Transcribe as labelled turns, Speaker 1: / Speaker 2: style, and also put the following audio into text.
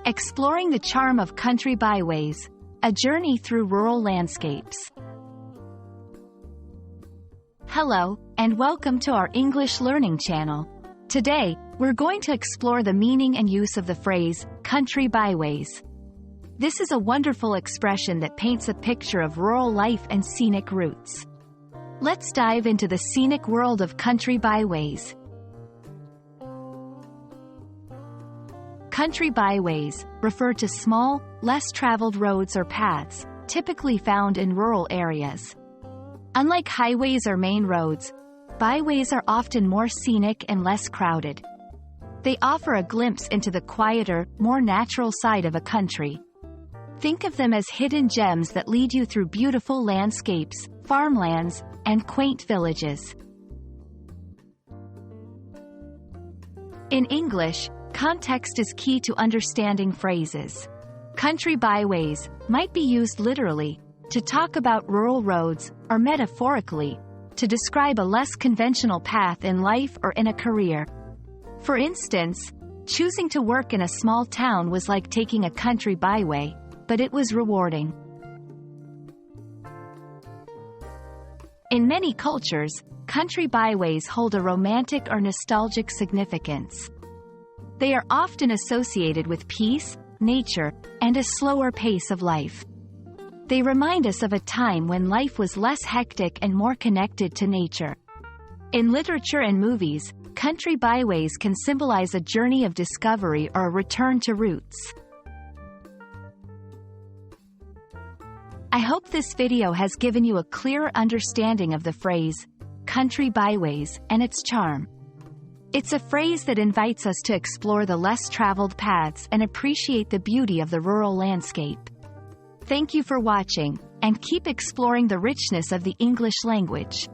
Speaker 1: Exploring the charm of country byways, a journey through rural landscapes. Hello, and welcome to our English learning channel. Today, we're going to explore the meaning and use of the phrase, country byways. This is a wonderful expression that paints a picture of rural life and scenic routes. Let's dive into the scenic world of country byways. Country byways refer to small, less traveled roads or paths, typically found in rural areas. Unlike highways or main roads, byways are often more scenic and less crowded. They offer a glimpse into the quieter, more natural side of a country. Think of them as hidden gems that lead you through beautiful landscapes, farmlands, and quaint villages. In English, context is key to understanding phrases. Country byways might be used literally, to talk about rural roads, or metaphorically, to describe a less conventional path in life or in a career. For instance, choosing to work in a small town was like taking a country byway, but it was rewarding. In many cultures, country byways hold a romantic or nostalgic significance. They are often associated with peace, nature, and a slower pace of life. They remind us of a time when life was less hectic and more connected to nature. In literature and movies, country byways can symbolize a journey of discovery or a return to roots. I hope this video has given you a clearer understanding of the phrase, country byways, and its charm. It's a phrase that invites us to explore the less traveled paths and appreciate the beauty of the rural landscape. Thank you for watching, and keep exploring the richness of the English language.